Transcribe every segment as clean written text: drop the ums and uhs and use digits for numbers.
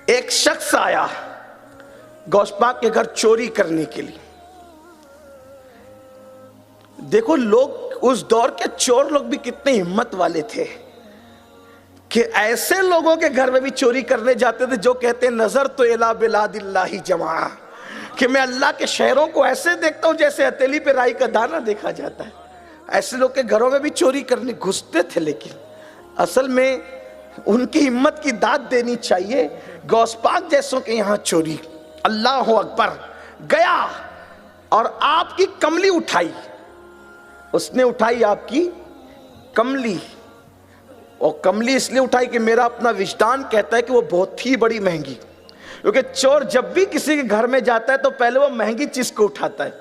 ایک شخص آیا غوث پاک کے گھر چوری کرنے کے لیے. دیکھو لوگ اس دور کے چور لوگ بھی کتنے ہمت والے تھے کہ ایسے لوگوں کے گھر میں بھی چوری کرنے جاتے تھے جو کہتے ہیں نظر تو الی بلاد اللہ جمعہ، کہ میں اللہ کے شہروں کو ایسے دیکھتا ہوں جیسے ہتھیلی پہ رائی کا دانہ دیکھا جاتا ہے. ایسے لوگ کے گھروں میں بھی چوری کرنے گھستے تھے، لیکن اصل میں ان کی ہمت کی داد دینی چاہیے. غوث پاک جیسوں کے یہاں چوری. اللہ اکبر. گیا اور آپ کی کملی اٹھائی. اس نے اٹھائی آپ کی کملی، اور کملی اس لیے اٹھائی کہ میرا اپنا وجدان کہتا ہے کہ وہ بہت ہی بڑی مہنگی، کیونکہ چور جب بھی کسی کے گھر میں جاتا ہے تو پہلے وہ مہنگی چیز کو اٹھاتا ہے.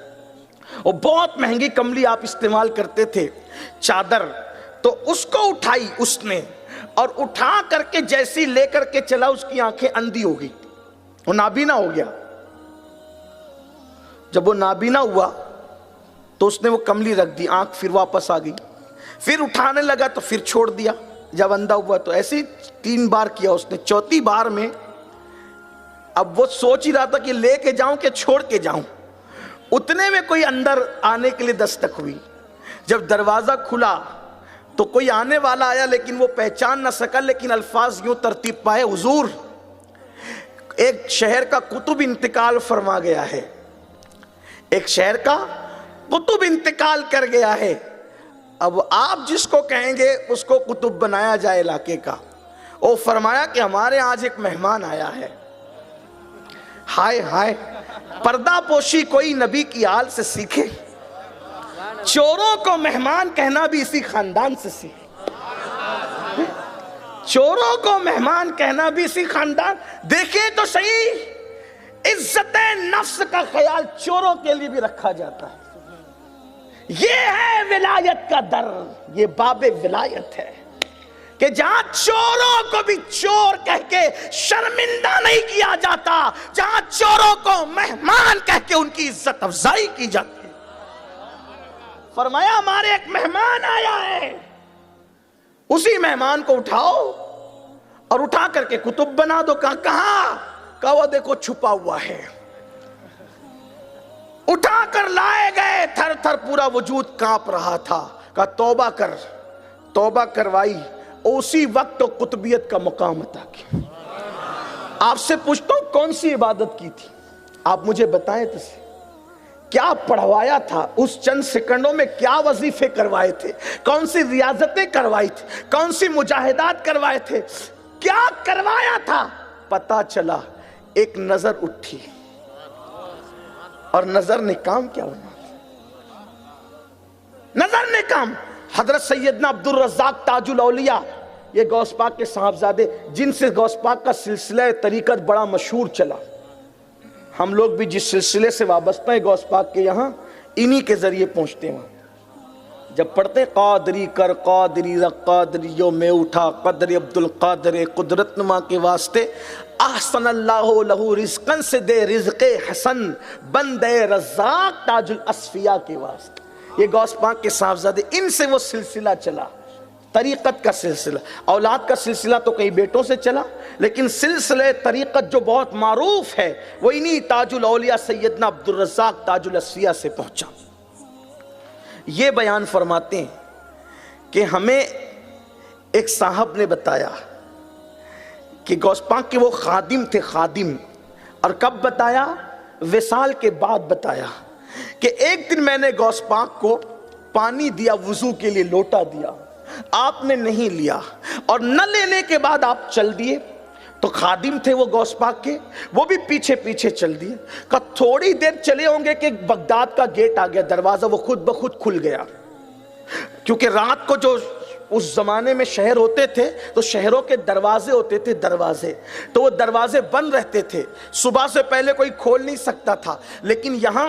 اور بہت مہنگی کملی آپ استعمال کرتے تھے، چادر. تو اس کو اٹھائی اس نے، اور اٹھا کر کے جیسی لے کر کے چلا اس کی آنکھیں اندھی ہو گئی، وہ نابینا ہو گیا. جب وہ نابینا ہوا تو اس نے وہ کملی رکھ دی، آنکھ پھر واپس آ گئی. پھر اٹھانے لگا تو پھر چھوڑ دیا. جب اندھا ہوا تو ایسے 3 بار کیا اس نے. چوتھی بار میں اب وہ سوچ ہی رہا تھا کہ لے کے جاؤں کہ چھوڑ کے جاؤں. اتنے میں کوئی اندر آنے کے لیے دستک ہوئی. جب دروازہ کھلا تو کوئی آنے والا آیا، لیکن وہ پہچان نہ سکا، لیکن الفاظ یوں ترتیب پائے: حضور، ایک شہر کا قطب انتقال فرما گیا ہے، ایک شہر کا قطب انتقال کر گیا ہے، اب آپ جس کو کہیں گے اس کو قطب بنایا جائے علاقے کا. وہ فرمایا کہ ہمارے آج ایک مہمان آیا ہے. ہائے ہائے، پردہ پوشی کوئی نبی کی آل سے سیکھے، چوروں کو مہمان کہنا بھی اسی خاندان سے سیکھے. چوروں کو مہمان کہنا بھی اسی خاندان. دیکھیں تو صحیح، عزت نفس کا خیال چوروں کے لیے بھی رکھا جاتا ہے. یہ ہے ولایت کا در، یہ باب ولایت ہے کہ جہاں چوروں کو بھی چور کہہ کے شرمندہ نہیں کیا جاتا، جہاں چوروں کو مہمان کہہ کے ان کی عزت افزائی کی جاتی ہے. فرمایا ہمارے ایک مہمان آیا ہے، اسی مہمان کو اٹھاؤ اور اٹھا کر کے قطب بنا دو. کہاں؟ کہا وہ دیکھو چھپا ہوا ہے. اٹھا کر لائے گئے، تھر تھر پورا وجود کانپ رہا تھا. کہا توبہ کر. توبہ کروائی، اسی وقت تو قطبیت کا مقام عطا کیا. آپ سے پوچھتا ہوں کون سی عبادت کی تھی؟ آپ مجھے بتائیں تو صحیح. کیا پڑھوایا تھا اس چند سیکنڈوں میں؟ کیا وظیفے کروائے تھے؟ کون سی ریاضتیں کروائی تھی؟ کون سی مجاہدات کروائے تھے؟ کیا کروایا تھا؟ پتا چلا ایک نظر اٹھی، اور نظر نے کام کیا بنا. نظر نے کام. حضرت سیدنا عبدالرزاق تاج الاولیاء، یہ غوث پاک کے صاحبزادے جن سے غوث پاک کا سلسلہ طریقت بڑا مشہور چلا. ہم لوگ بھی جس سلسلے سے وابستہ ہیں غوث پاک کے یہاں، انہی کے ذریعے پہنچتے ہیں. جب پڑھتے ہیں قادری کر قادری رق قادریوں میں اٹھا قدر عبدالقادر قدرت نما کے واسطے، احسن اللہ لہو رزقن سے دے رزق حسن بندے رزاق تاج الاصفیاء کے واسطے. یہ غوث پاک کے صاحبزادے، ان سے وہ سلسلہ چلا، طریقت کا سلسلہ. اولاد کا سلسلہ تو کئی بیٹوں سے چلا، لیکن سلسلہ طریقت جو بہت معروف ہے وہ انہی تاج الاولیاء سیدنا عبدالرزاق تاج الاصفیاء سے پہنچا. یہ بیان فرماتے ہیں کہ ہمیں ایک صاحب نے بتایا کہ غوث پاک کے وہ خادم تھے. خادم. اور کب بتایا؟ وصال کے بعد بتایا کہ ایک دن میں نے غوث پاک کو پانی دیا، وضو کے لیے لوٹا دیا، آپ نے نہیں لیا، اور نہ لینے کے بعد آپ چل دیے. تو خادم تھے وہ غوث پاک کے، وہ بھی پیچھے پیچھے چل دیے. کہ تھوڑی دیر چلے ہوں گے کہ بغداد کا گیٹ آ گیا، دروازہ وہ خود بخود کھل گیا. کیونکہ رات کو جو اس زمانے میں شہر ہوتے تھے تو شہروں کے دروازے ہوتے تھے، دروازے تو وہ دروازے بند رہتے تھے، صبح سے پہلے کوئی کھول نہیں سکتا تھا. لیکن یہاں